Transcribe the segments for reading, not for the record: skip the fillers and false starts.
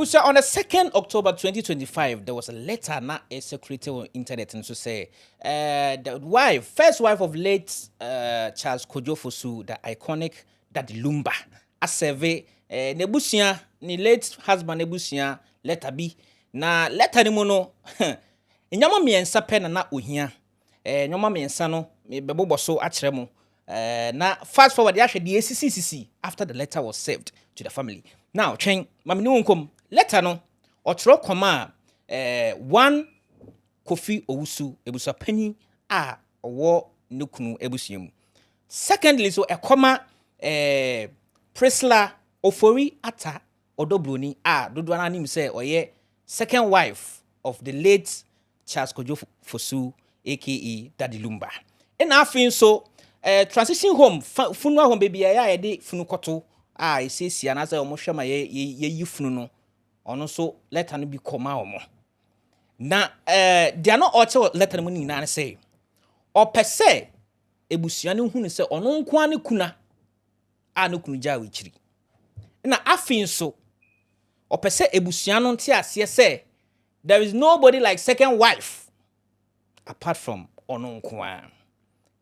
was on the 2nd October 2025, there was a letter not circulated on internet and to say the first wife of late Charles Kojo Fosu, the iconic Daddy Lumba, a survey Nebusia, ni late husband Nebusia, letter B. Na letter ni mono, inyama miensa pen na uhia, nyama miensa no, bebo so atremo. Na fast forward, they actually the ACCC after the letter was served to the family. Now, Chen, mami no unkom letter no otro koma 1 Kofi Owusu ebusa penny a owo nukunu ebusiemu. Secondly, so a comma Priscilla Ofori Ata Odobroni a dodwana nim say oye second wife of the late Charles Kojo Fosu aka Daddy Lumba. And afin so transition home funeral home baby ya de funu koto a esisi anaza omo hwema ye funu no ono so letter no bi koma omo na they are not all letter no ni na say o pese ebusua ne hunu se ono nko ane kuna a no kunu ja wechiri na afin so o pese ebusua no nte ase se there is nobody like second wife apart from ono nko a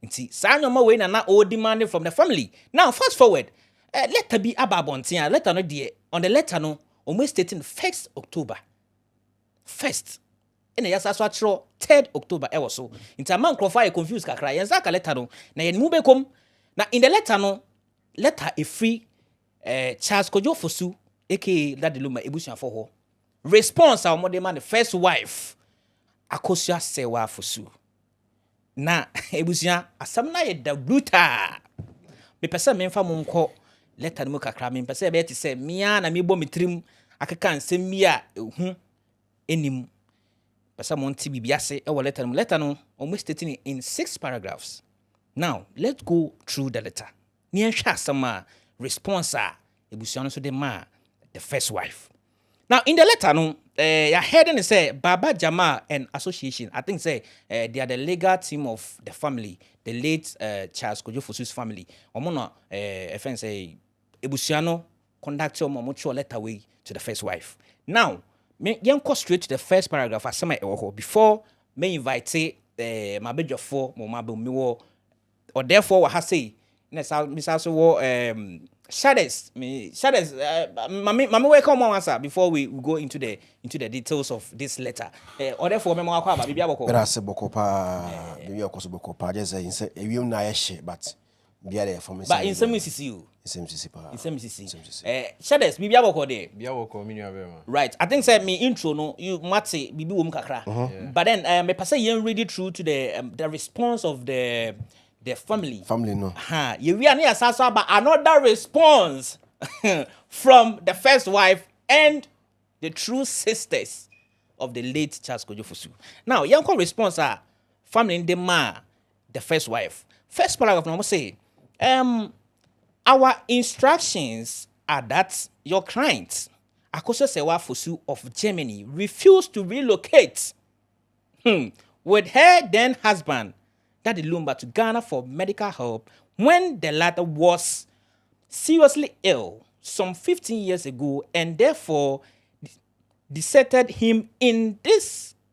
nti sanyoma we na all demanded from the family. Now fast forward, letter be ababontia, letter no die on the letter no almost stating 1st October. First. And yes as what 3rd October e was so. Nti man crofile confused kakra. Yenza ka letter no na yen mu bekom na in the letter no letter a free Charles Kojo Fosu aka Daddy Lumba ebusuan for ho. Response our mother man the first wife Akosua Serwaa Fosu. Na ebusia asam na ye da bruta me pese me mfa mo nko letter no kakra me pese be te se mia na me bo metrim akeka nsem mi a ehu enim pese mo nti bibiase e wo letter no almost stating in 6 paragraphs. Now let's go through the letter ni enhwa asama response a ebusia no so de ma the first wife. Now in the letter no your heading say Baba Jama and Association. I think say they are the legal team of the family, the late Charles Kojo Fosu's family. Omono friend say ebusiano conduct your mutual letter way to the first wife. Now me go straight to the first paragraph asema ewo before me invite my bejo for mo mabo mi wo or therefore what I say Mr. wo Shadows, mami welcome one answer before we go into the details of this letter. Or therefore, me mo akwa bibia boko. Berase boko pa, bibia okoso boko pa. Just say ewiem na yeshe, but bibia there for me. But in some CC you. In some CC pa. In some CC. Shadows, bibia boko there. Bibia boko mi nua be ma. Right. I think say me intro no you mate bibi wo kakra. But then me pass you read it through to the response of the family. Family no. You we are near Sasa about another response from the first wife and the true sisters of the late Charles Kojo Fosu. Now, yanko response are family in the the first wife. First paragraph no say, our instructions are that your client, Akosua Serwaa Fosu of Germany, refused to relocate with her then husband Daddy Lumba to Ghana for medical help when the latter was seriously ill some 15 years ago and therefore deserted him in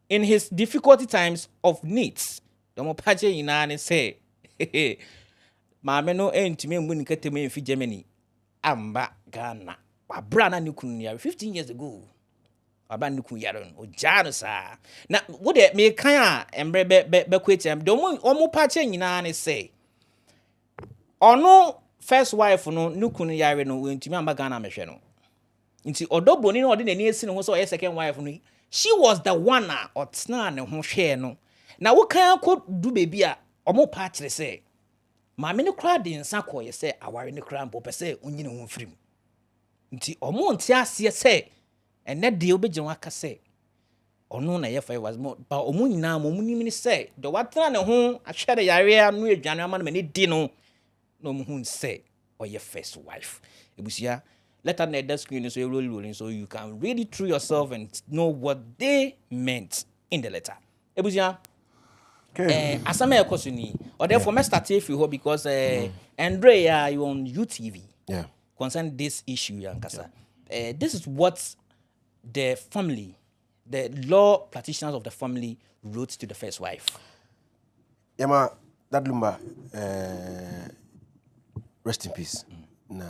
his difficulty times of needs. Domo paje inane say maame no entime mu nikateme in Germany amba Ghana. Wabrana nikunu ya 15 years ago. Aba nuku yaron o jano sa na wo de me kan a embre be kwetiam de omo pa che nyina ne say ono first wife no nuku no yare no wentimi amba Ghana mehwe no nti odobroni no ode nani esi no so o second wife no she was the one a otna ne ho hwe no na wo kan ko du bebi a omo pa kire say maame ne kra de nsa ko ye say aware ne kra mpo pese onyine ho mfirim nti omo nti ase say and that deal be aka say ono na ye fa was more ba omu nyina mo mu ni say do watena ne ho ahwe de yare anu adwane ama na di no no mu hu say or your first wife ebusia let her net screen so you rolling so you can read it through yourself and know what they meant in the letter ebusia asama ekosuni or therefore me start if you because Andrea you on UTV yeah concern this issue yankasa this is what the family, the law practitioners of the family wrote to the first wife? Yama, that Lumba, rest in peace. Na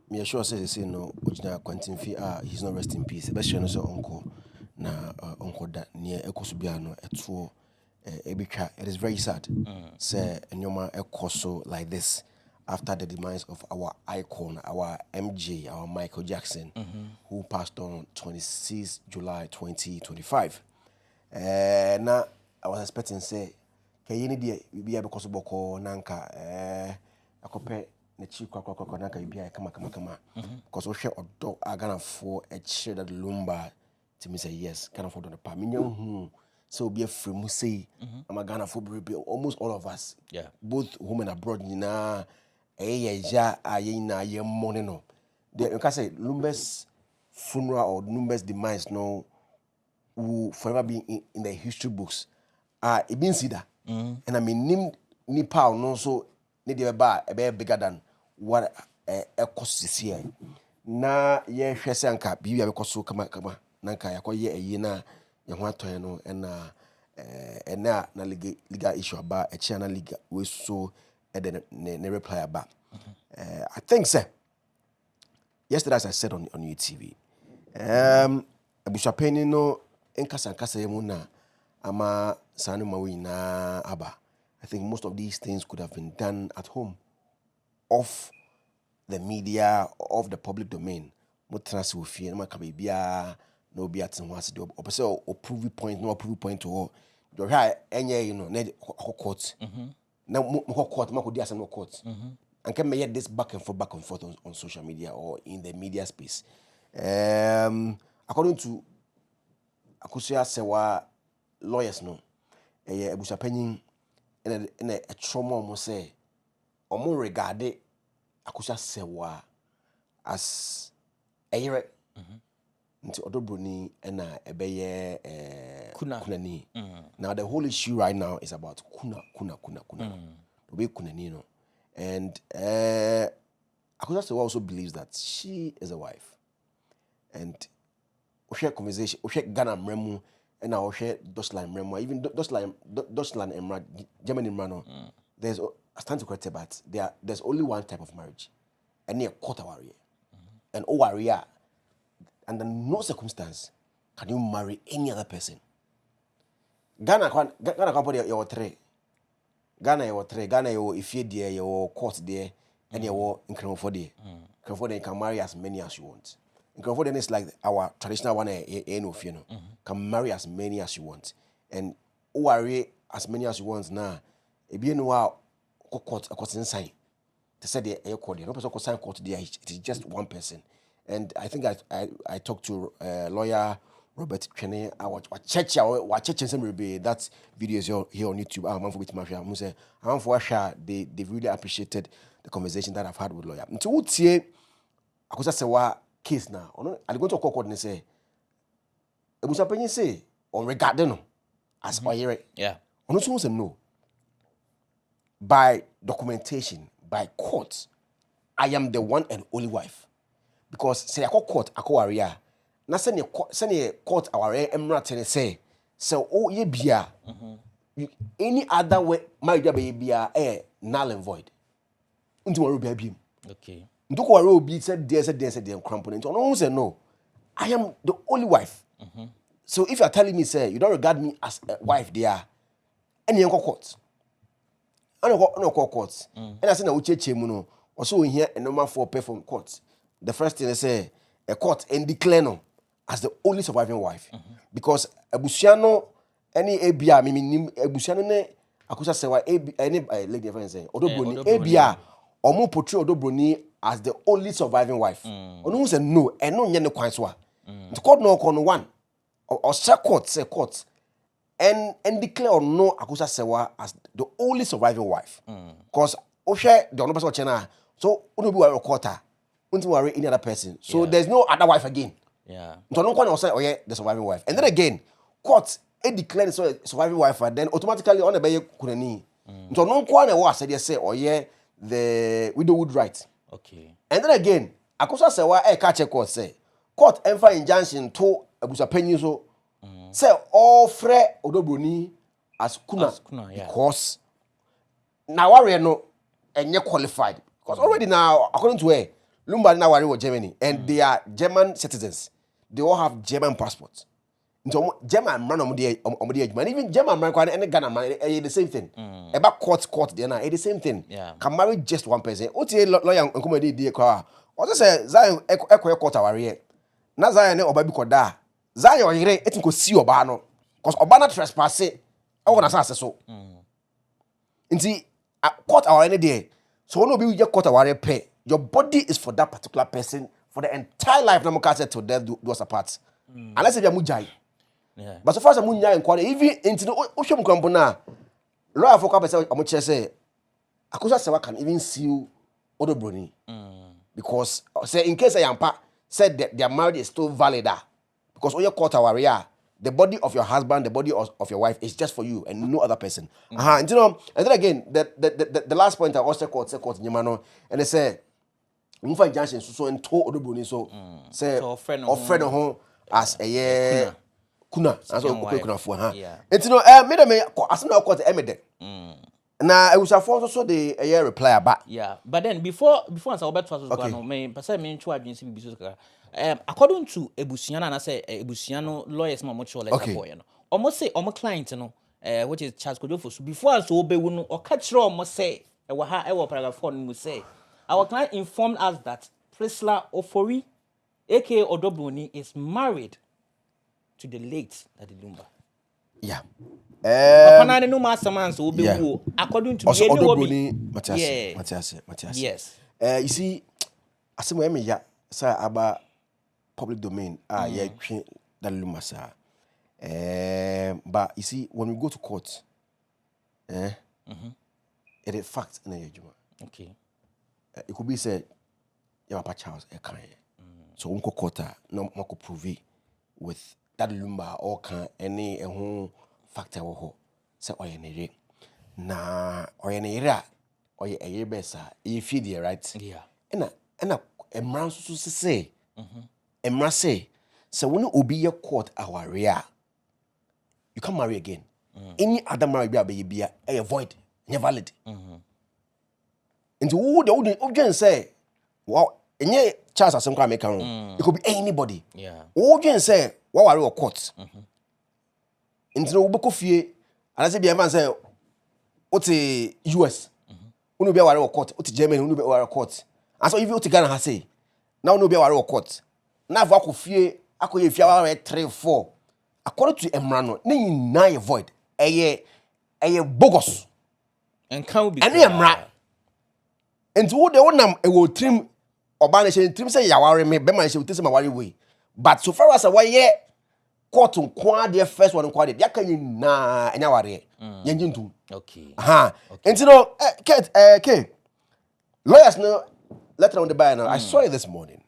me sure say no original Quentin Fee he's not rest in peace. Especially no so uncle na uncle that near Akosua no etuo ebitwa. It is very sad. Say enyoma ekoso like this after the demise of our icon, our MJ, our Michael Jackson, who passed on 26 July 2025. Now I was expecting say kayini die bibia because boko nanka akope na chi kwa nanka bibia kama because we share odo agana for a share that Lumba to me say yes kind of for the pa minyan so be a free mu say I'm a Ghana for almost all of us, both home and abroad na ja na ye money no you can say Lumba's funeral or Lumba's demise no will forever be in the history books. It means that. And I mean, ni power no so ni de ba bigger than what a cost is here. Na ye hwese anka bibi abekoso kama nanka yakoye eyi na ye ho atoy no na legal issue aba e chana legal we so ne reply aba. I think sir yesterday as I said on your TV abushapeni no nkasa yemu na ama sanu mawi na aba. I think most of these things could have been done at home, off the media, off the public domain. Mo trans wo fie na kabibia no be at nwa do opese o prove point no prove point to do ha enye you know na court na mo court ma ko di asem court and can make this back and forth on social media or in the media space. According to Akosua Serwaa lawyers no ebusapanyin in a trauma almost say omo regarded Akosua Serwaa as a yere nti odobroni na ebeye kunani. Now the whole issue right now is about kuna obe kunani no. And Akosua Serwaa also believes that she is a wife. And we share conversation, we share Ghana mremu, and now we share Deutschland mremu, even Deutschland and Germany mremu. There's a stand to correct, but there's only one type of marriage, and near quarter warrior, and warrior, under no circumstance can you marry any other person. Ghana can't put your three. Ghana you if you there your court there and your increment for there. You can marry as many as you want. Increment is like our traditional one can marry as many as you want. And marry as many as you want now. If you know court inside. They said they court there. No person can sign court there. It is just one person. And I think I talked to lawyer Robert Chanel. I watch that video is here on YouTube. I'm for with Mafia. I'm for sure they really appreciated the conversation that I've had with lawyer. So what say Akosua Serwaa case now? I'm going to call court and say ebusapanyin say on regard no as oyere. Yeah. Ono so say no. By documentation, by court, I am the one and only wife. Because say I court akowaria. Na send court our emrat say oh ye bia any other way marriage be null and void. Unto waro bia bim. Okay. Ndoko waro bi said there cramp. No say no. I am the only wife. So if you are telling me say you don't regard me as a wife there, any court. I no court. And I say na ucheche mu no. Also here a normal for perform court. The first thing they say a court and declare no as the only surviving wife. Because Abusiano any ABA meaning Abusiano ne Akosua Serwaa any lady friend say Odobroni ABA omo portray Odobroni as the only surviving wife. Onu say no and no nye ne kwan so a. The court no kon one or court and declare or no Akosua Serwaa as the only surviving wife. Because Oshe the only person chena so unu bi wa quarter unto worry any other person. So there's no other wife again. Yeah. So no one say, oh yeah, the surviving wife. And then again, court it declared the surviving wife, and then automatically on the bay kunani. So no one was said say, oh yeah, the widowhood right. Okay. And then again, Akosua Serwaa catch a court say, court emfa injunction to abusapanyin so say all frɛ odobroni as kuna because now ware no enye qualified because already now according to her Lumba now ware with Germany and they are German citizens. They all have German passports. So German man and even German man and Ghana man the same thing. About court they na the same thing. Can marry just one person. Oti lawyer and comedy dey kwa. What say Zion ekwa court aware. Na Zion ne oba bi koda. Zion yere etin ko si oba no. Cause oba na trespass e won asase so. Nti court aware there. So no be we get court aware pay. Your body is for that particular person for the entire life. No more till death do us apart. Unless if you mujai. Yeah. But so far as munya inquiry, even into the ocean company, law for person amuche say Akosua Serwaa can even sue Odobroni. Because say in case I am said that their marriage is still valid because all your court warrior, the body of your husband, the body of your wife is just for you and no other person. And you know, and then again, the last point I also court Nyamano, and they say Mfa injunction so and to Odobroni so say friend home as a year kuna as kuna for it's no me as no court emede na ewusafo so the year reply about but then before answer obet so no me person me ntwa adwen bi so according to ebusuana na say ebusuano lawyers ma mo cho letter boy no omo say omo client no which is Charles Kodofo before so obewu no o ka kire omo say e wa ha e wo paragraph 4 no say our client informed us that Priscilla Ofori aka Odobroni is married to the late Daddy Lumba. Yeah. According to Odobroni Matthias. Yes. You see, as we me ya say about public domain. Yeah, Daddy Lumba sir. But you see, when we go to court, it is fact in the judgment. Okay. It could be said, your papa Charles a kind. So unko kota no mako prove with that Lumba or can any factor ho say oyenere na oyenere oye eye besa e feed the right ena emran so say emra say when obi ye court aware you can marry again any other marriage be a void never valid into who the objen say wow enye Charles asem kwa make it could be anybody. Yeah. Ogen say what were your court? Into ubeko fie and say be man say what US. Unu be ware court, what Germany unu be ware court. And so if you Ghana has say now unu be ware court. Now if akọ fie akoye fie ware 3 4 according to Emrano na nyina void. Eye bogus. And can be. And emra. Into wo de wonam e wo trim Obana she trim say yaware me be man she tell say ma ware way but so far as why court nkwa de first one nkwa de ya kan na enya ware yenji ntum okay and you know Kate lawyers no letter on the buy now I saw it this morning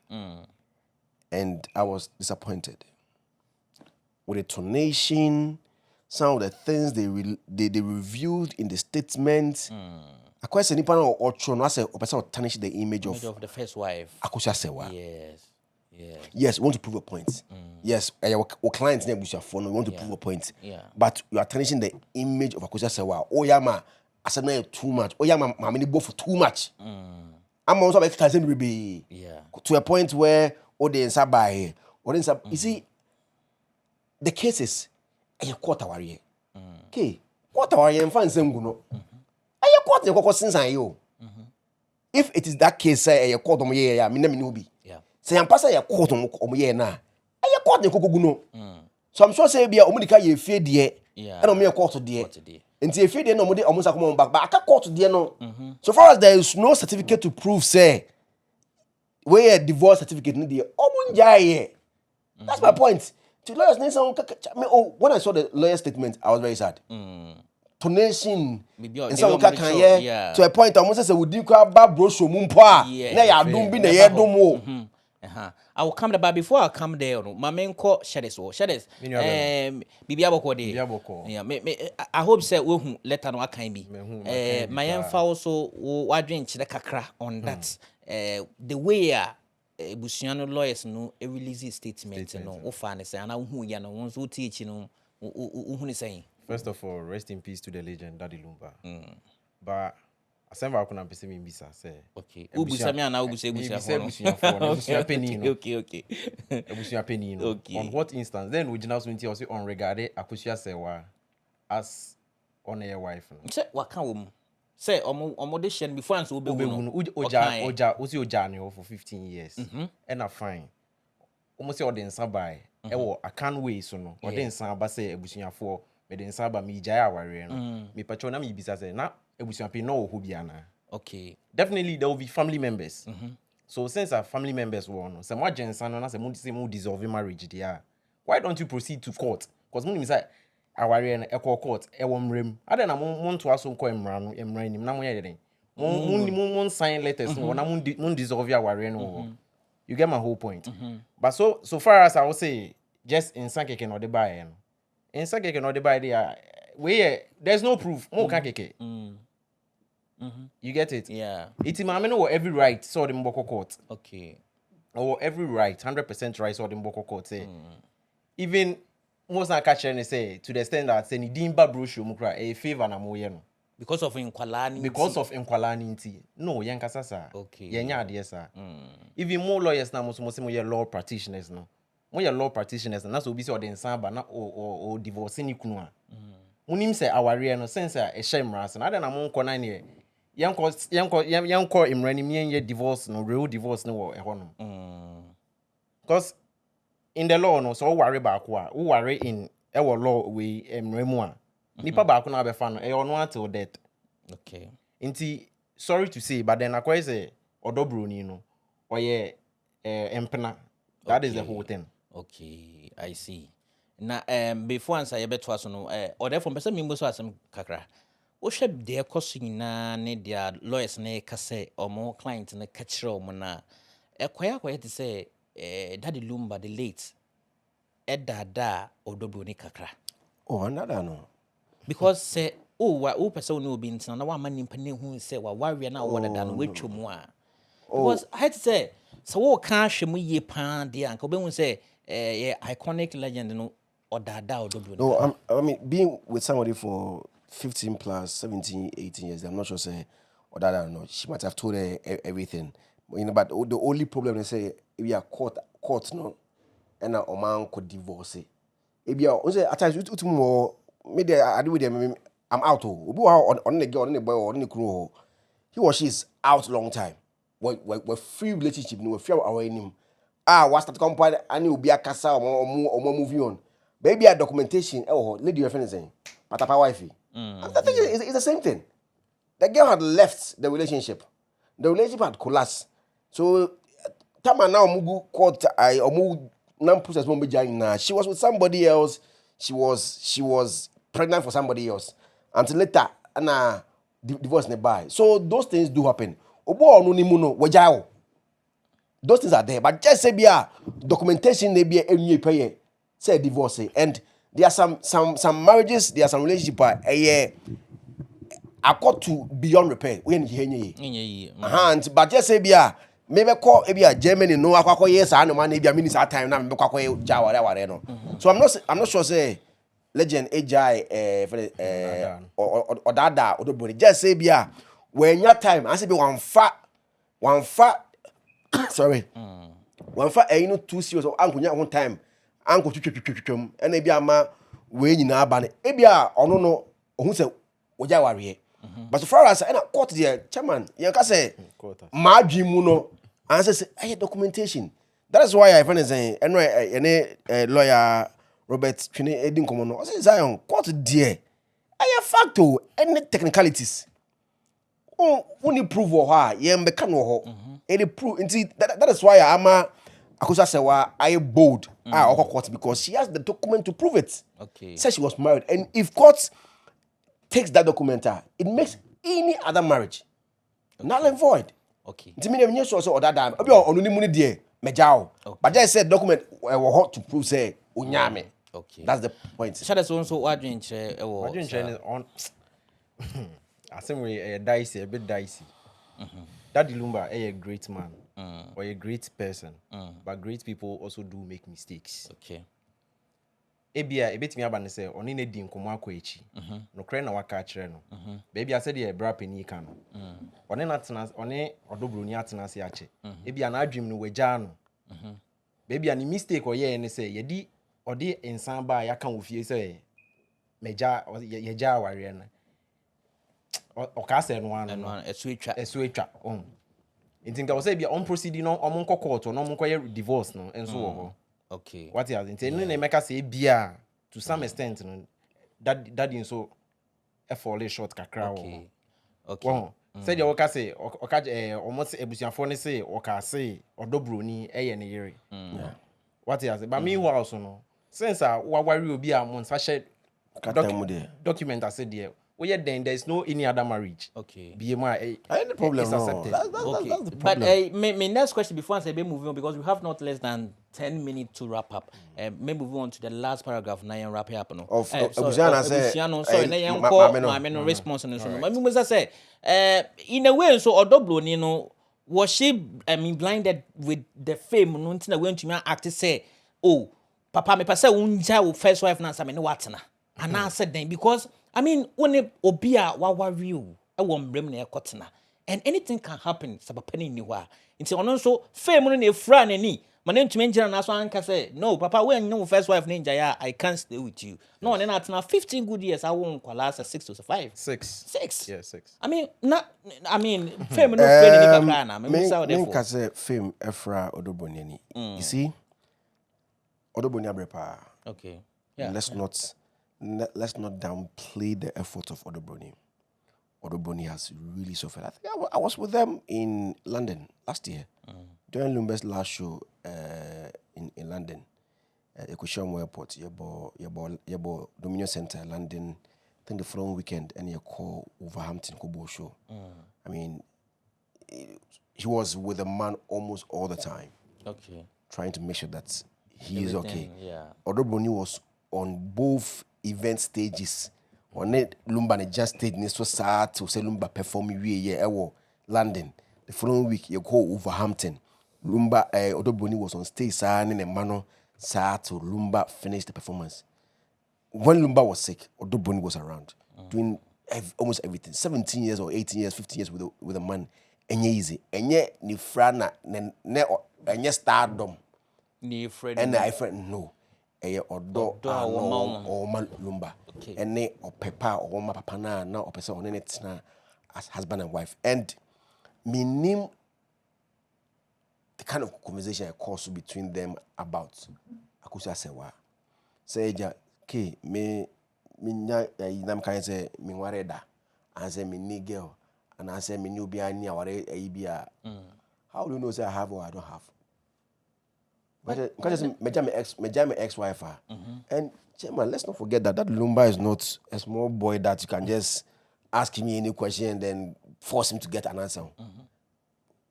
and I was disappointed with the tonation, some of the things they reviewed in the statement. A question nipa na otro no say person tarnish the image of the first wife Akosua Serwaa. Yes, we want to prove a point. Yes, our clients name we want to prove a point. But you are tarnishing the image of Akosua Serwaa. Oh yama asana too much. Oh yama mamini bo for too much. I'm also about to be to a point where audience are by audience you see the cases a quarter warrior. Okay, quarter warrior and fan no. Court the court since you. If it is that case, say a court on ye, be. Say I'm passing a court on ye na. I court the cocoguno. So I'm sure say be a omnica ye fear dear, and on me a court dear. And say fear no more almost come back, but I can't court dear no. So far as there is no certificate to prove, say, where a divorce certificate need the omunjaye. That's my point. To lawyers need some. When I saw the lawyer statement, I was very sad. Tonation and some can to a point almost say would you bad brosho mumpa na ya dum bi na ye dum wo I will come there before I come there no my main call shares bibi aboko de I hope say we hu letter no akan bi my emfa also wadwen kire kakra on that the way ebusuano lawyers no a release statement no wo fa ne say ana hu ya no won so teach no hu ne say. First of all, rest in peace to the legend Daddy Lumba. But asemba kuna mpese mi mbisa say. Okay. Ubusa mi ana ubusa ebusia penny no. Okay. Ebusia penny no. Okay. On what instance? Then original swinty also on regarding Akosua Serwaa as on your wife. Say waka wo mu. Say omo de shen before and so obegu oja oja ne for 15 years. And a fine. Almost say odensa by. Ewo akan way so no. Odensa ba say ebusuafo me densa ba mi jaya aware no. Me pacho na me bisa say na ebusuape no ho bia na. Okay. Definitely there will be family members. So since our family members were on, some more jensen na say mo dissolve marriage there. Why don't you proceed to court? Because mo say aware na court e wo mrem. Ade na mo nto aso nko emra no emra nim na mo ye den. Mo sign letters no na mo dissolve aware no. You get my whole point. But so far as I will say, just in Sankeke no de buy no. In Sankeke no de buy there, there's no proof. Mo kan keke. You get it? Yeah. It's my no every right so the Mboko court. Okay. Or every right, 100% right so the Mboko court say. Even most na catch and say to the extent that say ni dimba brochure mukra a favor na mo ye no. Because of inkwalani. Because of inkwalani. No, yankasa sa. Okay. Yenya ade sa. Even more lawyers na mo say mo ye law practitioners no. Mo ye law practitioners na so bi say odensan ba na o divorce ni kunu a. Munim say aware no sense a e shemra na na mo nko na ne yanko imrani miye divorce no real divorce no wo e hono. Because in the law no so worry back wa wo worry in e wo law we emremu a nipa back na be fa no e ono until death. Okay. Inti sorry to say but then akwa say odobroni no oye empena. That is the whole thing. Okay, I see. Na before answer ye beto aso no order from person mimbo so asem kakra. Wo hwe de ekoso nyina ne dia lawyers na ka say omo client na ka kire omo na ekoya te say Daddy Lumba the late dada odobroni kakra. Oh, another no. Because say wo person no obi ntina na wa manimpa ne hu say wa warrior na wo dada no wetwom a. Because I had to say so wo ka hwemu ye pa de anka obehu say iconic legend no odada odobroni. No, I mean being with somebody for 15 plus 17 18 years, I'm not sure say or that or not. She might have told her everything. You know, but the only problem they say if you are court no and a man could divorce it. If you are at times more maybe I do with them I'm out on the girl on the boy or on the crew. He or she is out long time. We're free relationship, we feel our name. What's that company and you be a casa or more moving on. Baby a documentation lady your friend is saying. But a wifey. I think it's the same thing. The girl had left the relationship. The relationship had collapsed. So, Tama now mugu court or mugu non-process won't be now. She was with somebody else. She was pregnant for somebody else. Until later, and divorce nearby. So those things do happen. Obo no ni muno wajao. Those things are there. But just say be documentation they be a pay say divorce and there are some marriages, there are some relationships are got to beyond repair. When and but just say be maybe call Germany no akwa yes and man maybe a minute at time na me kwa jawa whatever no. So I'm not sure say legend AJ or dada or the just say be when your time I say be one fat sorry. One fat you know too serious or uncle one time uncle twetwetwetwem and e bia ma we nyina aba ne e bia ono no ohun se oja ware but so far as na court there chairman you can say ma dwimu no and say documentation. That is why I find saying any lawyer Robert Twene edin komo no say Zion court there fact o any technicalities only prove or ha ye mbeka no ho any prove that is why Akosua Serwaa I bold court because she has the document to prove it. Okay. Says she was married, and if court takes that document, it makes any other marriage null and void. Okay. It's mean you so that time. Obi onuni muni there mejao. But just said document were hot to prove say unyame. Okay. That's the point. Shada so wadwen kire on I think we dicey a bit dicey. Daddy Lumba a great man or a great person, but great people also do make mistakes. Okay. Ebia ebetimi aba ne say oni na di nkomo akwa no kre na waka kire no baby I said ye bra pani ka no oni na tena oni odobroni atena se ache ebia na adwim no wagya no baby ani mistake o ye ne say ye di odi insan ba ya kan ofie say meja ye ja aware na o ka say no ano esu etwa nti nka wo say bia on proceed no on nko court no on nko divorce no enso wo ho. Okay. What he has intended to make us say bia to some extent, no, that in so a fall short kakra. Okay. Okay. Said you can say almost ebusian for say or can say or dobroni ne yere. What he has, but meanwhile also no. Since what worry will be a month document I said there. Well, yeah, then there's no any other marriage. Okay. Any problem? It's accepted. That's the but problem. my next question before I say we move on, because we have not less than 10 minutes to wrap up. May move on to the last paragraph now and wrap it up. No. Sorry, response on this one. I mean, as I say, in a way, so Odoblo, you know, was she blinded with the fame? No, until I went to me act say, oh, Papa, me pasa unja first wife na me no watna. And I said then because I mean, when obia wawario, I won't blame near cotton. And anything can happen, Sabapeni niwa. It's also fame on a friend any. My name to mention and one can say, no, Papa, when no first wife ninja, I can't stay with you. No, and then at now 15 good years, I won't call us 6 to 5. 6. Yeah, 6. I mean, fame no friend in the say fame Efra Odoboniani. You see, Odobonia brepa. Okay. Yeah. Let's not downplay the effort of Odobroni. Odobroni has really suffered. I think I was with them in London last year during Lumba's last show in London. Akosua Airport, Yebo Dominion Center, London. I think the following weekend, and you call Wolverhampton Kobo show. I mean, he was with the man almost all the time. Okay. Trying to make sure that he is okay. Yeah. Odobroni was on both event stages. On it, Lumba ne just stage ne so sad to say Lumba perform London. The following week you go Wolverhampton. Lumba Odoboni was on stage and in a manner sad to Lumba finish the performance. When Lumba was sick, Odoboni was around doing almost everything. 17 years or 18 years, 15 years with a man. Enye easy. Enye ni frana ne enye stardom. Ni friend. And I friend no. Odo Lumba. And or papa or my papa na or person on it as husband and wife. And me name the kind of conversation I caused between them about Akosua Serwaa. Say ja ke me nya nam kan say me wareda and say me ni girl and I say me new be ani aware bia. How do you know say I have or I don't have? But because my ex-wife, and Chairman, let's not forget that Lumba is not a small boy that you can just ask me any question and then force him to get an answer.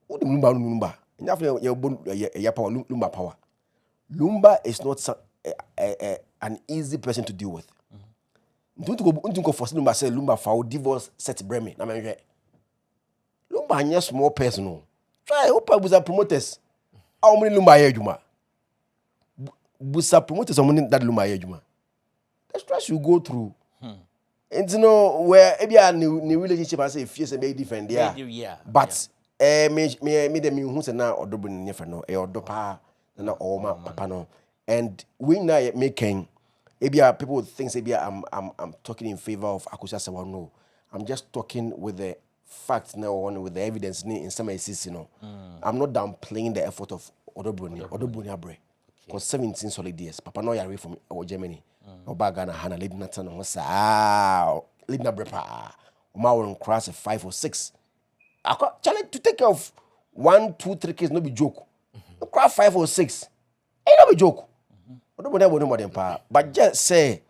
What the Lumba? Lumba power. Lumba is not an easy person to deal with. Don't go force Lumba say Lumba for divorce set Bremi. Lumba is small person. Try open with the promoters. How many Lumba here, Juma? Busa promoters someone that Lumba Juma. The stress you go through. And you know where a new relationship I say fierce and very different there. Yeah. But me them who say now or double never no or dopa na or my papa no. And we now making people think say I'm talking in favor of Akosua Serwaa. No. I'm just talking with the facts now on with the evidence in some cases, you know. I'm not downplaying the effort of Odoboni Abre. Because 17 solid years. Papa no away from Germany. Obagana Hana living na tan ho sa living na brepa. Oma won cross 5 or 6. Challenge to take care of 1, 2, 3 kids no be joke. No cross 5 or 6. Ain't no be joke. Odoboni won more than pa. But just say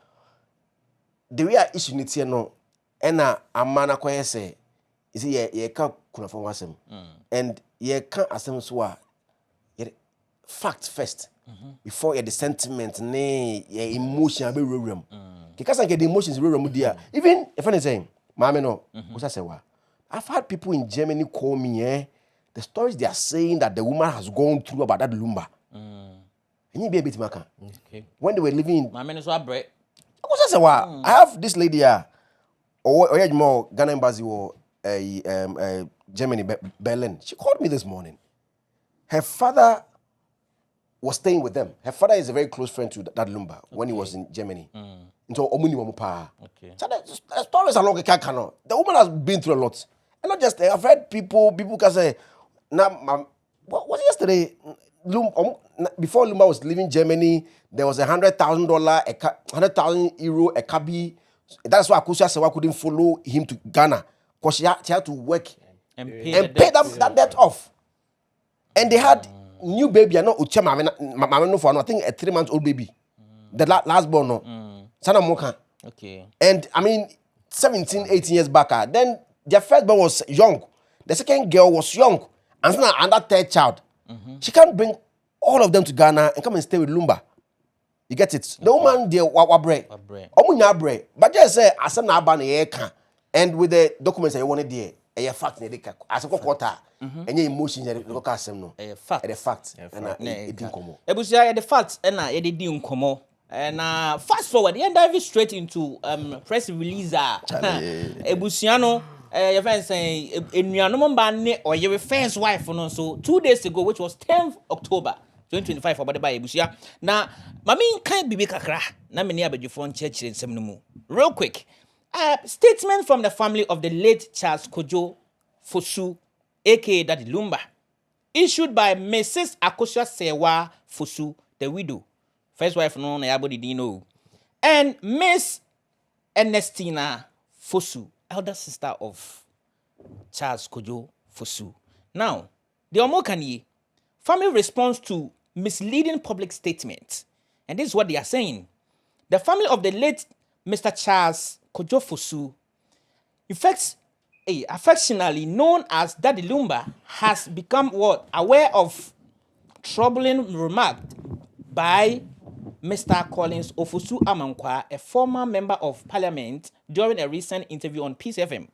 the way issue it here no ena amana kwa say is ye can kuna for wasem. And ye can asem so a fact first. Before the sentiment, your emotion be real. Because I get the emotions real dia. Even if I say, "Mama no," Akosua Serwaa. I've had people in Germany call me, the stories they are saying that the woman has gone through about that Lumba. And you be a bit maka. Okay. When they were living in My minister bread. Akosua Serwaa, I have this lady here, or more Ghana embassy or Germany, Berlin. She called me this morning. Her father was staying with them. Her father is a very close friend to that Lumba when he was in Germany. So omuni wamupa. So the stories are long. The woman has been through a lot, and not just I've heard people can say, "Now, what was it yesterday? Before Lumba was leaving Germany, there was $100,000, €100,000 a cabi. That's why Akosua Serwaa couldn't follow him to Ghana because she had to work And pay that debt off. And they had new baby. I know I think a 3-month-old baby, the last born. No, Sana Moka. Okay. And I mean, 17, 18 years back. Then their first born was young. The second girl was young, and now another third child. She can't bring all of them to Ghana and come and stay with Lumba. You get it? The woman there wabre. Omunya bre. But just say asem na aba na ye ka. And with the documents you wanted there, a fact na dey ka. As ko quarter. Any emotions dey go ka asem no. A fact. A fact. Na e din komo. Ebusia the fact na e dey di nkomo. And fast forward, you dive straight into press release. Ebusia no your friend saying enuanom ba ne or your first wife no so 2 days ago, which was 10th October 2025 for by Ebusia. Now, mami kan bibi kakra na me ne abadwefo nchechire nsem no mu. Real quick. Statement from the family of the late Charles Kojo Fosu, aka Daddy Lumba, issued by Mrs. Akosua Serwaa Fosu, the widow. First wife no na yabodi dino. And Miss Ernestina Fosu, elder sister of Charles Kojo Fosu. Now, the Omokani family responds to misleading public statements. And this is what they are saying. The family of the late Mr. Charles Kojo Fosu, affectionately known as Daddy Lumba, has become aware of troubling remark by Mr. Collins Ofosu Amankwa, a former member of parliament, during a recent interview on Peace FM.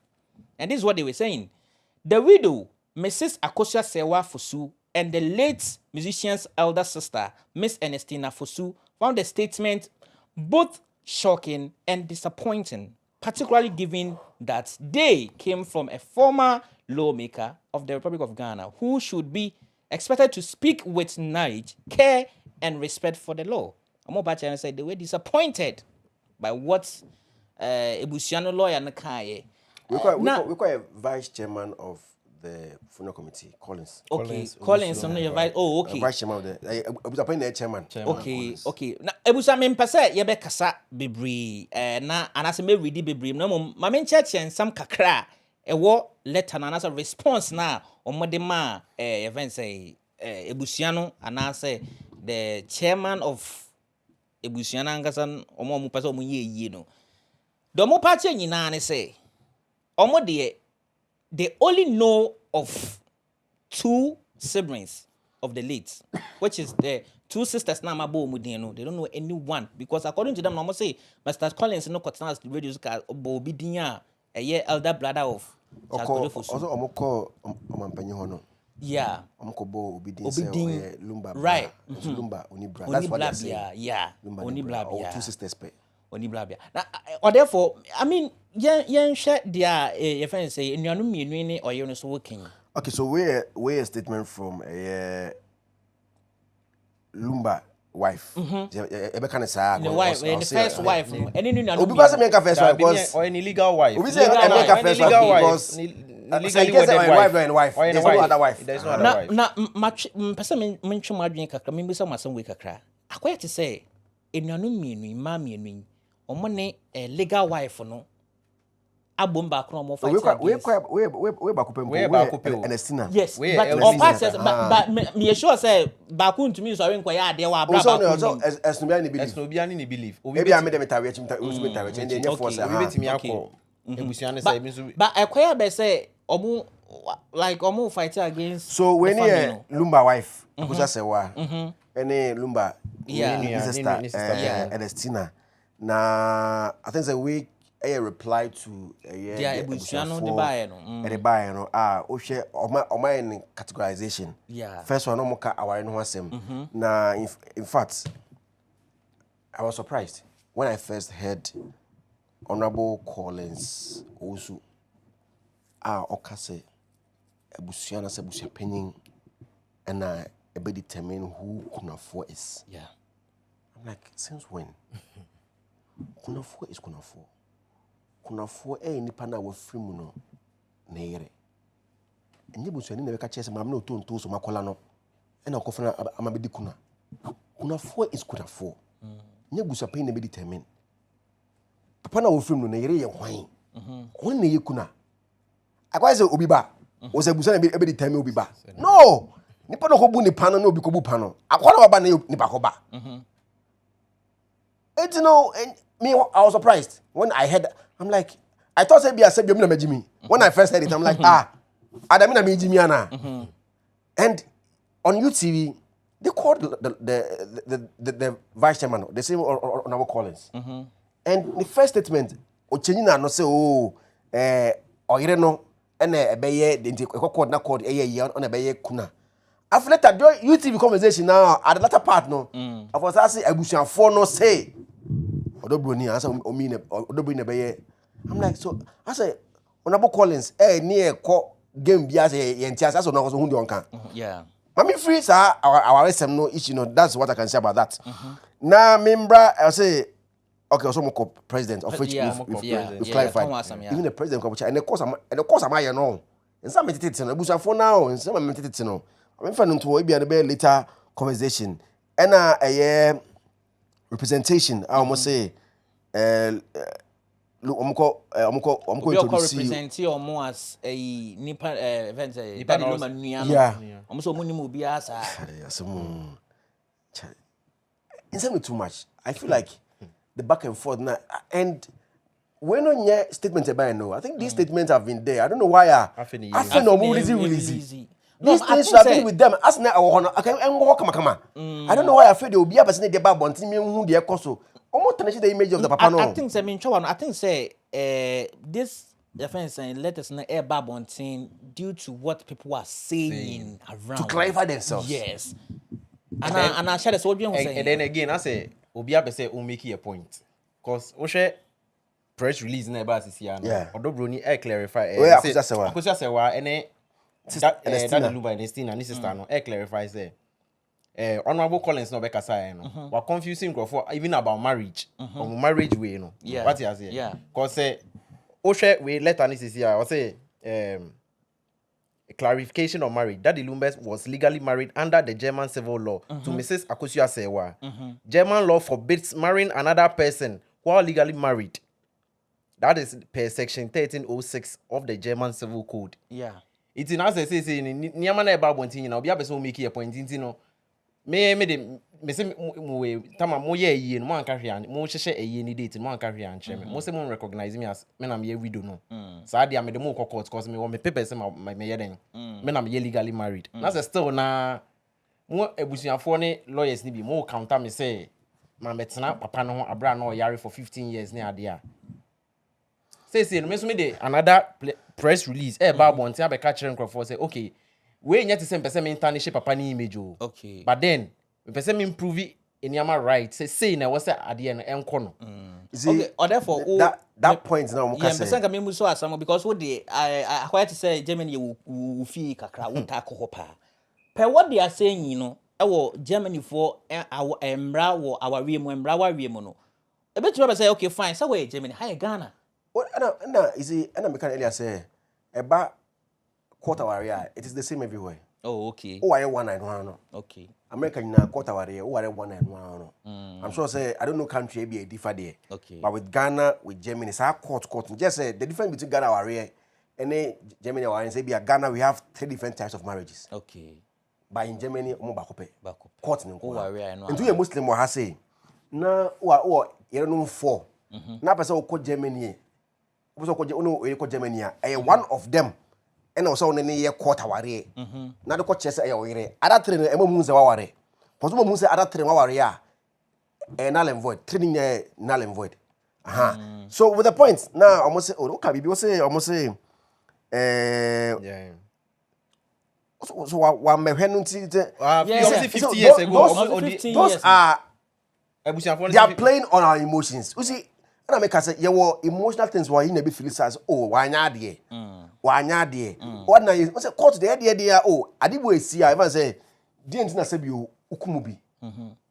And this is what they were saying. The widow, Mrs. Akosua Serwaa Fosu, and the late musician's elder sister, Miss Ernestina Fosu, found the statement both shocking and disappointing, particularly given that they came from a former lawmaker of the Republic of Ghana who should be expected to speak with knowledge, care, and respect for the law. Omobacha said they were disappointed by what Ebusiano lawyer Nakaye. We quite a vice chairman of the funeral committee, Collins. Okay, Collins. Oh, okay. Vice chairman of the. I was appointed chairman. Okay. Na Ebusa me mpese ye be kasa bebre na anase me ready bebre na ma me nche some kakra ewo letter na anase response na omode ma event say Ebusiano anase the chairman of Ebusiana angasan omo mu pese omo ye no. Do mo party nyina ne say omo they only know of 2 siblings of the late, which is the 2 sisters na mabo mudino. They don't know anyone because according to them, no say Mr. Collins no cotton the radio car obi dinya a year elder brother of also omoko omampanyi hono. Yeah. Omkobo obidin Lumba. Right. Lumba Onibra. That's what they say. Yeah. Onibra. Or 2 sisters pe. Onibra. Now, or therefore, I mean, yen share their your friends say in your new or you're so working. Okay, so we a statement from Lumba wife. Ebe kan say the wife, the first wife. Any new Obi ba say make first wife because or an illegal wife. Obi say make first wife because legally wedded wife. There's no other wife. There's no other wife. Na person me ntwe madwen kakra me bisa masem we kakra. Akoya te say enuanu mienu ma mienu omo ne legal wife no abom ba kro mo fight we bakopempo Ernestina. Yes, but all parts but me sure say ba ku ntumi so we nkoya ade wa bra ba so Esnobiani ni believe. Obi a me dem tawe and dey force Obi betimi akọ Ebusiano say me so but akoya be say omo like omo fight against so when Lumba wife Akosua Serwaa any Lumba sister Ernestina na I think the week a reply to dia ebusuano de bae no de bae no o hwe oma in categorization first one no mo ka aware no asem na in fact I was surprised when I first heard Honorable Collins also okase ebusuana se ebusia penyin and be determine who Kunafo is. I'm like, since when? Kunafo is Kunafo. Kunafo nipa na wo free mu no na yere. Enye busuani na beka chese mam na otonto so makola no. E na okofra amabedi kuna. Kunafo is Kunafo. Nye busua pen na be determine. Papa na wo free mu no na yere ye hwan. Hwan na ye kuna. Akwa se obi ba. O se busua na be determine obi ba. No. Nipa no kobu nipa no obi kobu pa no. Akwa na baba na nipa ko ba. And you know, me, I was surprised when I heard. I'm like, I thought I said Jimmy. When I first heard it, I'm like, Adamina me Jimmy Anna. And on UTV, they called the vice chairman, the same on our Collins. And the first statement, Ochenina no say, or you know, and a baye, the called na called on a baye kuna. After that, UTV conversation now at the latter part, no, I was asking Abusian for no say. Odobroni answer omine Odobroni beye. I'm like, so I say Honorable Collins near game bia say yentiasa so no so hu de onka. Mami free sir our SM no issue no, that's what I can say about that. Na membra I say okay, so moko president of which we clarified. Even the president ko and the course am I no. And some meditate no busa for now, and some meditate no. I'm fan into be an later conversation. And representation I almost say omko introduce represent you almost as a nipa event that Lumba nuano almost omuni obi asa it's too much. I feel like the back and forth now, and when on your statement about no, I think these statements have been there. I don't know why I feel no more easy. These things have been with them. As now, okay, and walk come. I don't know why I feel they will be a person they about wanting me who they are coso. Almost the image of the papa. I think I mean, I think say this defense saying let us know air babontin due to what people are saying around to clarify themselves. Yes, and I share the soldier saying. And then again, I say Obiabe say o make a point because o share press release na about this year. Odobroni clarify. Akosua Serwaa ene. That Lumba and Estina and sister no clarifies there. Honorable Collins no beka say no. We're confusing for even about marriage. Or marriage way no. What you say? Cause say Oshe we let an is here. I say a clarification of marriage. That Lumba was legally married under the German civil law to Mrs. Akosua Serwaa. German law forbids marrying another person while legally married. That is per section 1306 of the German civil code. It's in as I say niama na eba bontin na obi abeso make a point no me say tama mo ye yie no mo anka hwe an mo hyehye eyie ni date mo anka hwe an kyereme mo say mo recognize me as me na me widow no sa dia me de mo court cause me wo me paper say me ye den me na me legally married na say still na mo ebusuafo ne lawyers ni bi mo counter me say ma metena papa no abra na o yare for 15 years ne ade a say no me so me de another press release Bible until I be catching Crawford say okay we nyet say person me tarnish papa ni image o okay but then person me improve anyama right say na we say ade no enko no okay or therefore that point now mo ka say person ka me muso asam because what they I quite say Germany will fee kakra wo ta kohopa per what they are saying you know Germany for our embra wo our we mu no e betu say okay fine so we Germany hi Ghana. What is it? And I can earlier say about quarter warrior. It is the same everywhere. Oh, okay. Oh, I one and one. Okay. American na quarter warrior. Oh, I one and one. I'm sure say I don't know country be a different there. Okay. But with Ghana, with Germany, it's our court. Just say the difference between Ghana warrior and Germany warrior. Say be a Ghana, we have 3 different types of marriages. Okay. But in Germany, omo bakope. Court no. Oh, warrior no. And to a Muslim wa say na you know 4. Na person ko Germany. One of them and also on any quarter warrior. Now the court chess a warrior. Other train a moons a warrior. Possible moons other train warrior. A null and void, training null and void. So with the point now, almost say, oh, okay, people say, almost say, Yeah. so one may have Obviously 50 years ago. those are Ebusiafo they are playing on our emotions. You see, and I make us say, yeah, well, emotional things were in a bit Felix as oh, why not there? Why not there? What now is what's a court there? Oh, I did we see, I even say, didn't I say you ukumubi?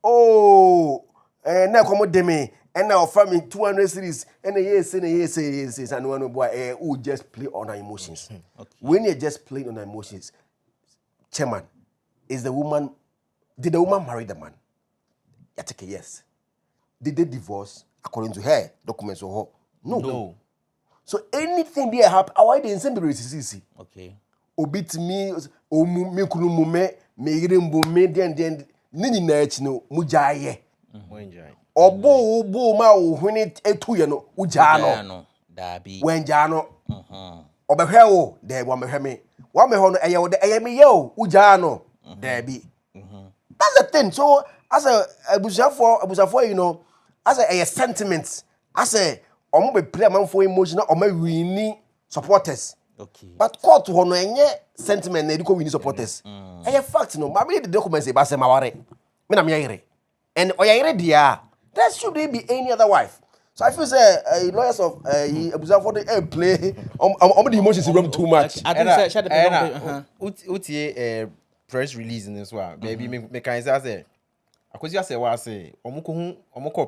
Oh, now come deme, and now for me 200 series, and a yes, and one boy who just play on our emotions. When you just play on our emotions, chairman, is the woman, did the woman marry the man? I take a yes. Did they divorce according to her documents or her? No. So anything they happen, why they send the Okay. Obit me, o me kunu mume, me yirembo me den nini na echi no mujaye. Obo ma o hwene etuye no uja no. Dabi. Wenja no. Obehwe wo, de wo mehwe me. Wa me ho no eye wo de eye me ye o uja no. Dabi. That's the thing. So as a abusiafo, you know, as a sentiment, as a omo be play man for emotional omo wini supporters. Okay. But court ho no enye sentiment na ediko wini supporters. Eye fact no, ma me the documents e ba se maware. Me na me yere. And oyere dia, there should be any other wife. So I feel say lawyers of abusiafo they play the emotions room too much. I think shut the utie press release in this one. Baby me kan say Akosua Serwaa say omoko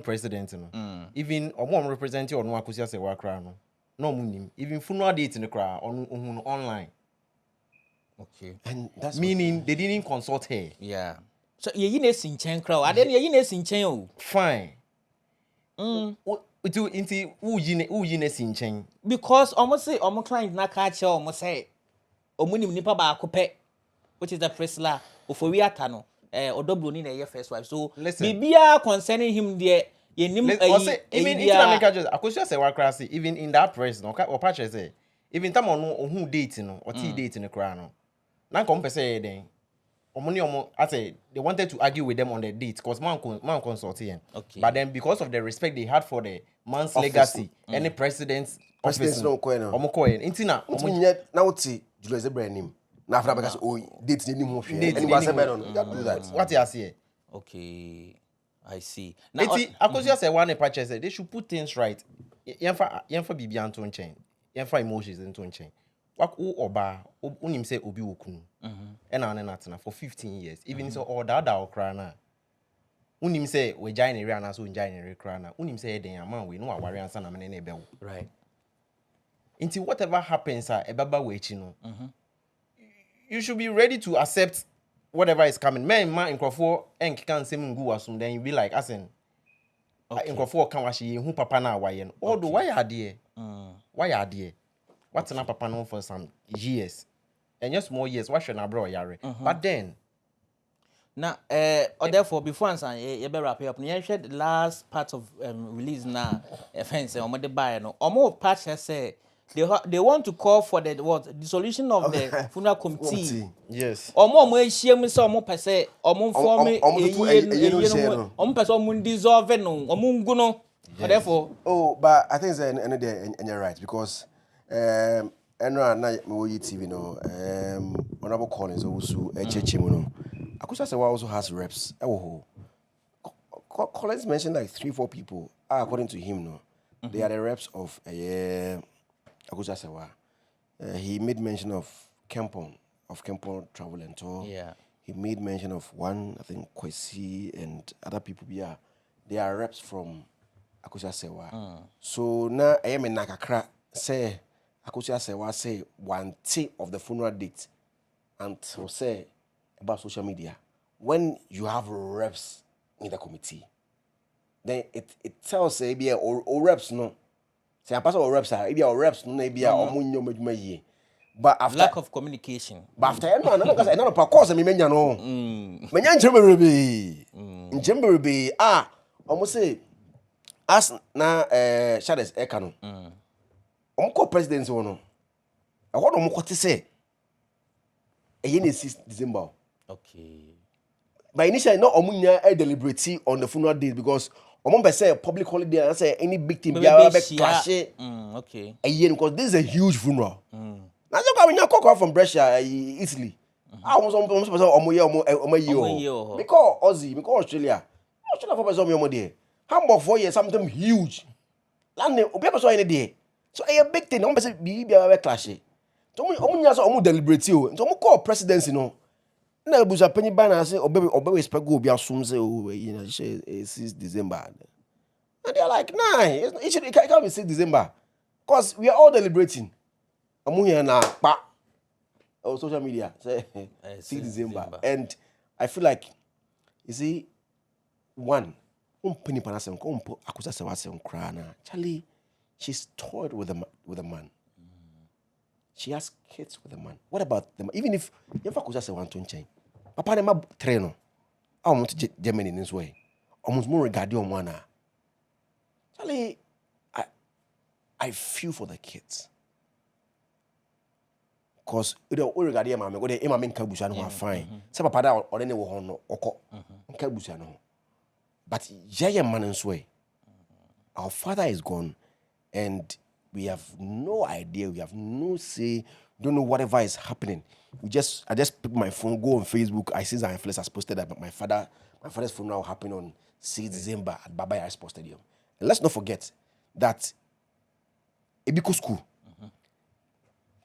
president no. Even omo represent or no Akosua Serwaa kra no. No munim. Even funeral date in the kra on online. Okay. And that's meaning they didn't consult her. Yeah. So ye na sinchen kra. Ade ye na sinchen o. Fine. Into uji na sinchen. Because almost say almost client na ka che almost say omunim nipa ba akopɛ, which is the Priscilla ofowi ata no. Odobro ni na ye first wife. So bibia concerning him there ye nim even Akosua Serwaa kra say even in that press no or patch say even time on who date no or tea date no kra no. Na come say den I say they wanted to argue with them on the date because man consult him. Okay. But then because of the respect they had for the man's legacy, any president's office, no koeno. Omokoyen. Intina. Na uti Julius Ibrahim. Na after because date ni mo hwe. Anybody say no. You do that. What you say? Okay. I see. Now Akosua Serwaa ne patch say they should put things right. Yemfa bibia anto nchen. Yemfa emotions into nchen. Wak oba unim say obi wokunu ena na natena for 15 years even so or da okra na unim say we join area na so join area kra na unim say den amman we no aware ansa na me na ebe wo right until whatever happens ebaba we echi no you should be ready to accept whatever is coming man nkrofo enkika nsem ngu wasum then you be like asen nkrofo kan wa hye hu papa na awaye no odo why are there what's an papa no for some years and just more years what should na bro yare but then now therefore before answer you better wrap up you share the last part of release now offense omo de buy no omo patch say they want to call for the dissolution of the funeral committee. Yes. Omo ehiem say omo pese omo form omo pese omo dissolve no omo ngu no therefore but I think and you're right because and na me TV no honorable Collins also HHM no Akosua Serwaa also has reps Collins mentioned like 3-4 people according to him no they are the reps of Akosua Serwaa. He made mention of Kempon Travel and Tour. Yeah. He made mention of one, I think Kwesi and other people. Yeah, they are reps from Akosua Serwaa. So now I am in Nakakra say Akosua Serwaa say one tea of the funeral date until say about social media. When you have reps in the committee, then it tells say be or reps no. Say a person or reps are maybe our reps no be a but after lack of communication. But after because I know of course me menya no. Menya nchemberebe almost say as na Charles Eka no. Omko president no. I want omko to say e 6 December. Okay. But initially no omunya deliberate on the funeral date because Omo be say public holiday, I say any big thing be clash. Okay. Because this is a huge funeral. Now so come you from Brescia, Italy. I was almost omo year. Because Aussie, because Australia for person omo there. Hamburg 4 years something huge. Land obi person any there. So a big thing. Omo say be clash. So omo nya so omo deliberate o. So omo call presidency no. Na busa penny ban say obe expect go be assume say you know 6 December. And they're like, nah, it can't be 6 December. Because we are all deliberating. I'm here now, on social media, say 6 December. And I feel like, you see, one, Akosua Serwaa, Charlie, she's toyed with a man. She has kids with a man. What about them? Even if you have Akosua Serwaa to change, Papa nema train, I want to Germany in this way. Almost more regarding on one. Charlie, I feel for the kids. Because you regard your mama, go there, mama nkabusa no fine. Say papa da already wo ho no oko. Nkabusa no. But yeye man nswe. Our father is gone and we have no idea, we have no say, don't know whatever is happening. I just pick my phone, go on Facebook, I see Zionfelix has posted that my father's funeral happened on 6 December at Baba Yara Sports Stadium. And let's not forget that Ebiko School,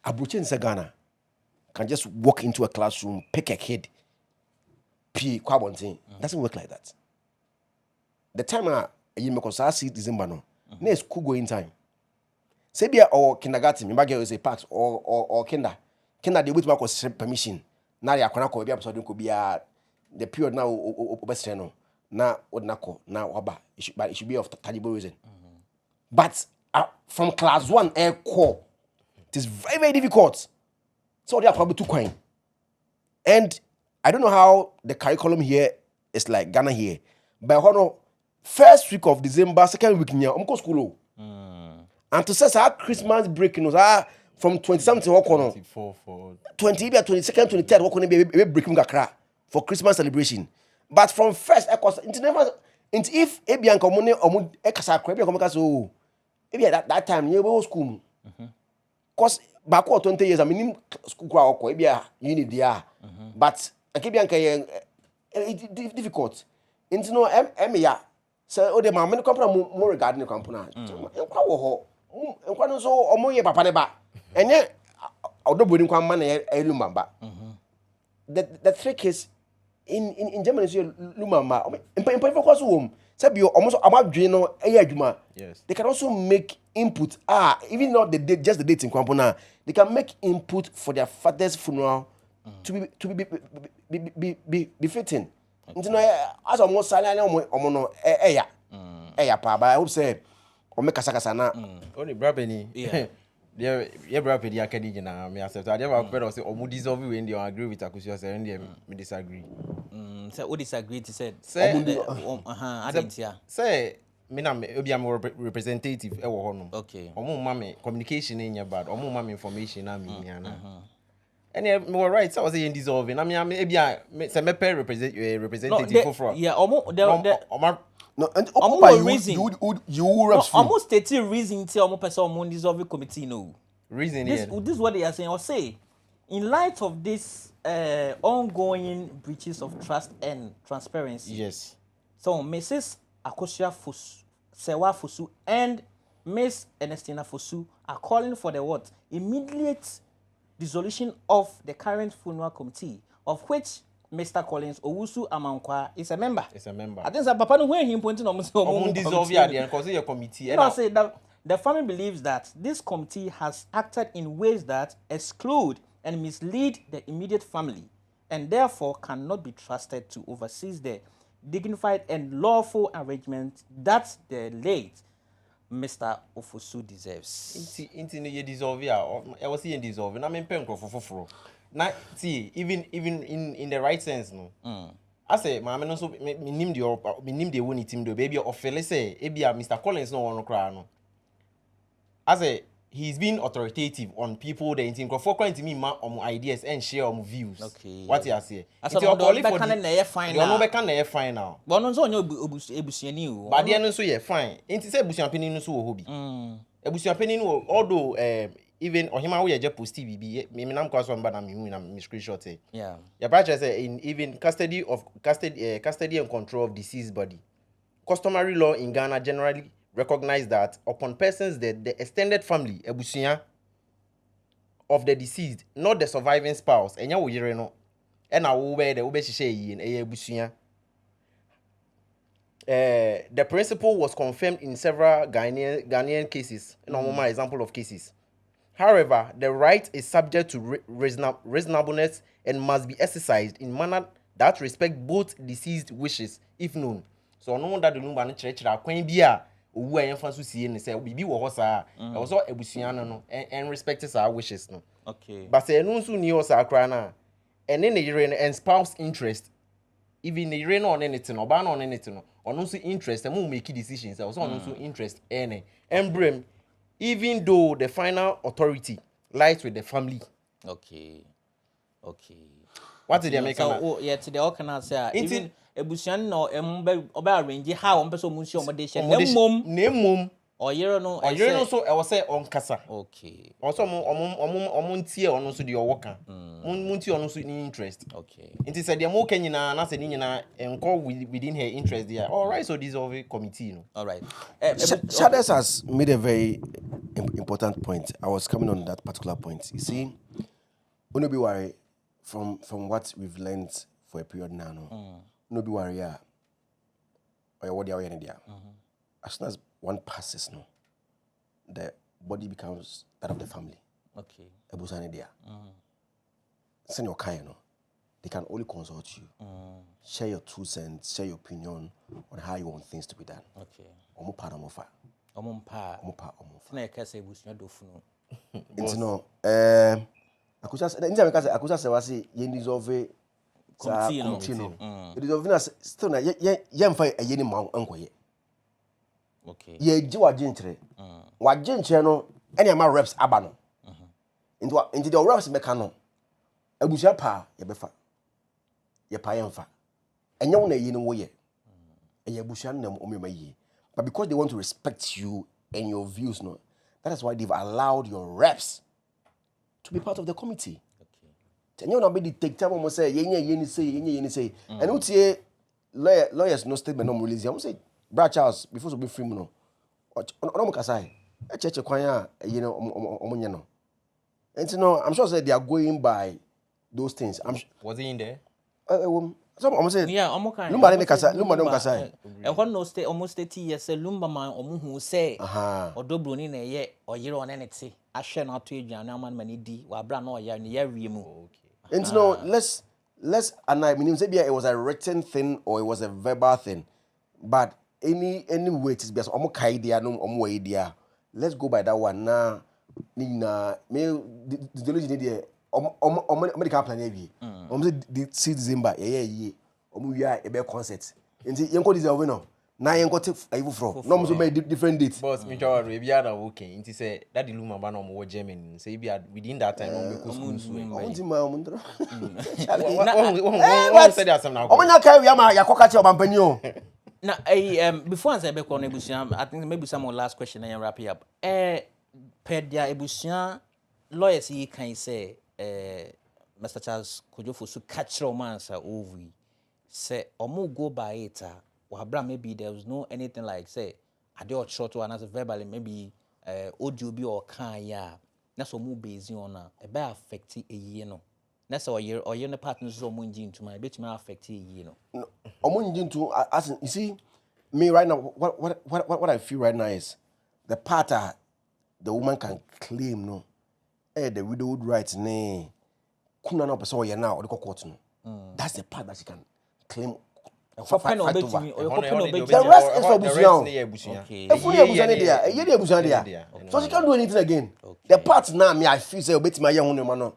Abuche in Ghana, can just walk into a classroom, pick a kid, pee, kwabontin. Doesn't work like that. The time you make us 6 December no, next school going time. Say be or kindergarten, you might get a part or kinder they wait to permission. Now they are going to be episode could be the period now best no. Now odnako now waba. But it should be of tangible reason. But from class 1 air core, it is very, very difficult. So they are probably too kind. And I don't know how the curriculum here is like Ghana here. But first week of December, second week near school. And to say Christmas break from 20-something walk on 20, 22nd, 23rd walk on be breaking kakra for Christmas celebration. But from first if Ebian commune or Ekasa Crabia Comacas, maybe at that time you were school. Because back 20 years, I mean, school crowd, maybe you need there. But I keep it's difficult. Into no Emia. So, the mamma company more regarding the company. And so, or more papa neba. And yet, although we didn't man a Lumba. The trick is in Germany, Lumba, and pay for course home. Sabio almost about Gino Ayajuma. Yes. They can also make input. Even not the date, just the date in Kwampona. They can make input for their father's funeral to be fitting. As almost silent but I hope say or make a na only brabeni. Yeah, brabeni academy na me accept. I never heard say omu dissolve when they agree with Akosua Serwaa and me disagree. Say what disagree to say I didn't hear. Say me na obi am representative e wo ho no. Okay. Omu mama communication in your bad. Omu mama information na me na. And you were right. So I was saying dissolving. I mean, maybe say me pair representative for. Yeah, no, and reason you almost 30 reason to almost person on dissolving committee no. Reason this is what they are saying. Or say, in light of this ongoing breaches of trust and transparency. Yes. So Mrs. Akosua Serwaa Fosu and Miss Ernestina Fosu are calling for the what? Immediate dissolution of the current funeral committee, of which Mr. Collins Owusu Amankwa is a member. It's a member. I think that Papa when he pointing on dissolve your committee. You know, say that the family believes that this committee has acted in ways that exclude and mislead the immediate family, and therefore cannot be trusted to oversee the dignified and lawful arrangement that the late Mr. Ofosu deserves. Inti ye dissolve ya. I was seeing dissolve. Na me pen for. Na see even in the right sense no. I say ma me no so me nim the woni team do baby of Felix say e bia Mr. Collins no won cry no. I say he's been authoritative on people the intin for to me ma ideas and share views. Okay. What you say? It's all for the fine now. No be can na fine now. But no so onyo ebusuani o. But there no so ye fine. Inti say ebusuapeni no so hobby. Ebusuapeni no although even ohima we je post bibi me nam kwa so mba na me hu na me screenshot e. Yeah. Your brother say in even custody and control of deceased body. Customary law in Ghana generally recognize that upon persons dead, the extended family, ebusuya, of the deceased, not the surviving spouse, enya wo yere no, ena wo be de wo be hihye yi eye ebusuya. The principle was confirmed in several Ghanaian cases, normal example of cases. However, the right is subject to reasonableness and must be exercised in manner that respect both deceased wishes, if known. So no that the Lumba no chira kwan bia owu ayen fa so sie ne say bibi wo ho saa e wo so ebusua no and respect our wishes no. Okay. But say no so ni o saa kra na ene ne yere no and spouse interest, even the yere no on anything oba no on anything no ono so interest mo make decisions so ono so interest ene embrem, even though the final authority lies with the family. Okay. What did they make? So yeah, today all can say even ebusuan no oba arrange how on person munsi omodation nemom oyere no so e wo say on kasa. Okay. Also ntie ono so de owoka muntie ono so ni interest. Okay. It said the mo kanyina na say ni nyina enko within her interest there. All right, so dissolve committee no. All right. Shades has made a very important point. I was coming on that particular point. You see, no be worry from what we've learned for a period now. No be worry. Or what they are in there. As soon as one passes, no, the body becomes that of the family. Okay. Ebusani there. Send your kind, no. They can only consult you. Share your 2 cents, share your opinion on how you want things to be done. Okay. Omo pa omo fa. Omo pa. Na ekase ebusua dofu no. Nti no Akosua Serwaa say ye dissolve committee no. It dissolve na still na ye mfa ayeni ma enkoye. Okay. Ye ji wa jinchire. Wa jinchire no ene ma reps aba no. Into the reps meka no. Abusua pa ye befa. Ye pa ye mfa. Enye wo na yi no wo ye. Eye abusua na omema yi. But because they want to respect you and your views, no, that is why they've allowed your reps to be part of the committee. Okay. And you know, be take time almost say, ye say, and utie lawyers no statement no release. I say, Brad Charles, before to be free, no, no kasai, a church kwanya, you know, and you know, I'm sure that they are going by those things. Was he in there? So almost say, yeah, okay. Lumba don't kasai. And one no stay almost 30 years. Say Lumba man omu who say, or dobroni na ye or yero on anything. I share not to you, and man many di. Wa bra no ya ni ye rimu. Okay. And you know, let's and I mean, maybe it was a written thing or it was a verbal thing, but any way it is because omo kai dia no omo idea. Let's go by that one now. Nina me the theology there. Medical plan ebi. Say the December ye. We are a concert. Nti yenko deserve no. Na yenko take ayifu from. No so be different dates. Boss me tell we be ada okay. Nti say that the Lumba ba no mo Germany. Say be within that time no be school so. Onti ma mo ndro. What say that some now? Omonya kai we ama yakoka che obampani o. Now before I say be on ebusuan, I think maybe some last question and wrap it up. Per dia ebusuan lawyers he can say Mr. Charles Kojofo so catch romance over say omo go by it or maybe there was no anything like say I do short one as a verbally maybe audio be or can ya that's what move based on a be affect a year no that's all year or your partners so mo ngin to my bit may affect a year no omo ngin to as you see me right now what I feel right now is the part the woman can claim no the widowhood rights ne kuna na person ye now or the court no that's the part that she can claim fight over. The rest is for Busian. Okay. So she can't do anything again. Okay. The part now me I feel say obeti my young woman no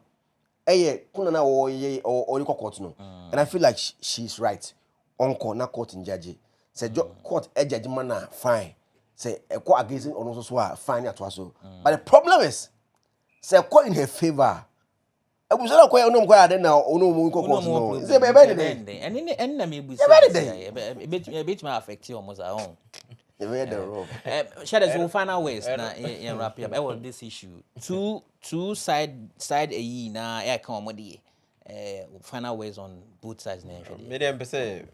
kuna na or the court no and I feel like she's right. Uncle na court in judge said court judge man fine say equal against on also so fine at so. But the problem is say quite in her favor. I was not quite on quite then now no more no. Say be day. And na me bu say a bit my affect you almost own. The way the rope. Shadows will find our ways na in wrap up. I want this issue. Two side a na air comedy. Final ways on both sides na actually. Me dem say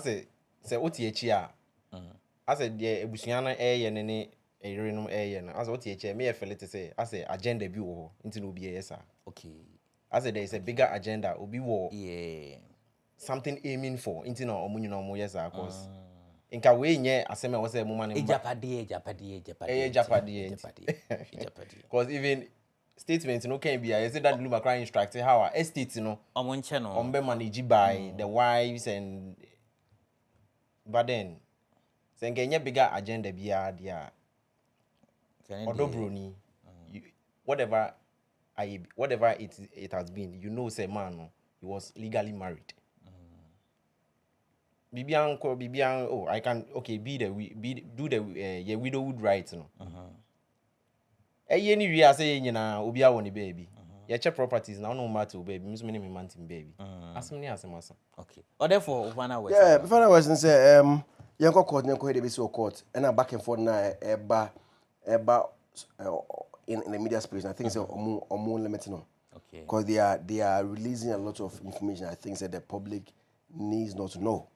say otie a say the ebusuan na ye ne erenom ye na as otie me Felix say agenda bi wo nti no bi yes. Okay. There is a bigger agenda obi wo something aiming for nti na omunyu na omo yes cause inka we nye aseme wo say mo man Japade. Cause even statements no can be I say that Lumba crying instructed how our estate no omonche no ombe managed by the wives and but then say ngenye bigger agenda bia dia odobroni whatever it has been, you know, say man, no, he was legally married. Bibian, oh, I can do the widowhood rights, no. Any we are saying, you know, Ubia woni baby. Your check properties now no matter baby, miss many mountain baby. As many as massa. Okay. Or therefore, one hour. Yeah, before I was say, young court, young court, so court, and I'm back and forth now, in the media space. I think it's more limited now. Okay. Because they are releasing a lot of information. I think that the public needs not to know.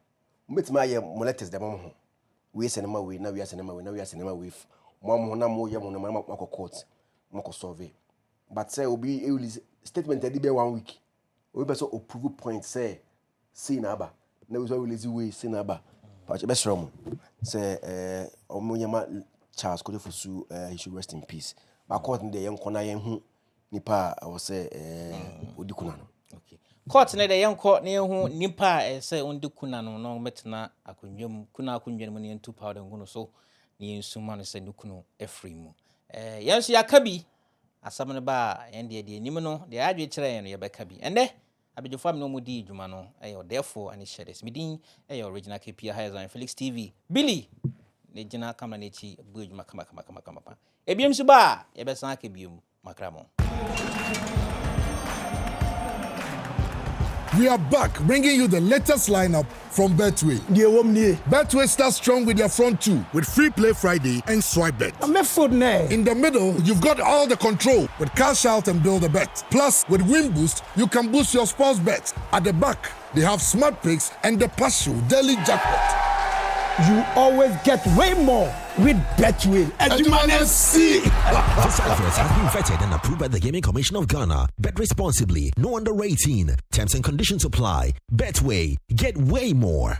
But my molesters the mom. We send them away. Now we are sending them away. Now we are sending them away. Mom, na more young on my court, mako survey. But say will be a statement that be 1 week. We better approve point say naba. Now we release way naba. But best from say Omonyama Charles Kodefosu he should rest in peace. But according to the young kona yen nipa I was say odikuna no. Okay. Court na the young court ne hu nipa say ondikuna no metena akonwam kuna akonwam ne ntu powder nguno so ne nsuma no say nukunu efree mu. Yenso yakabi asam ne ba yen de nim no de adwe kire yen no yebeka bi. Ende abejofam no mudi dwuma no therefore ani shares midin original KPI Zionfelix TV. Billy ne jina kamera ne chi bu dwuma kama ebiem so ba yebesan ka biom makramo. We are back, bringing you the latest lineup from Betway. Betway starts strong with their front two, with Free Play Friday and Swipe Bet. In the middle, you've got all the control with Cash Out and Build a Bet. Plus, with Win Boost, you can boost your sports bets. At the back, they have Smart Picks and the Partial Daily Jackpot. You always get way more with Betway. This advert has been vetted and approved by the Gaming Commission of Ghana. Bet responsibly. No under 18. Terms and conditions apply. Betway. Get way more.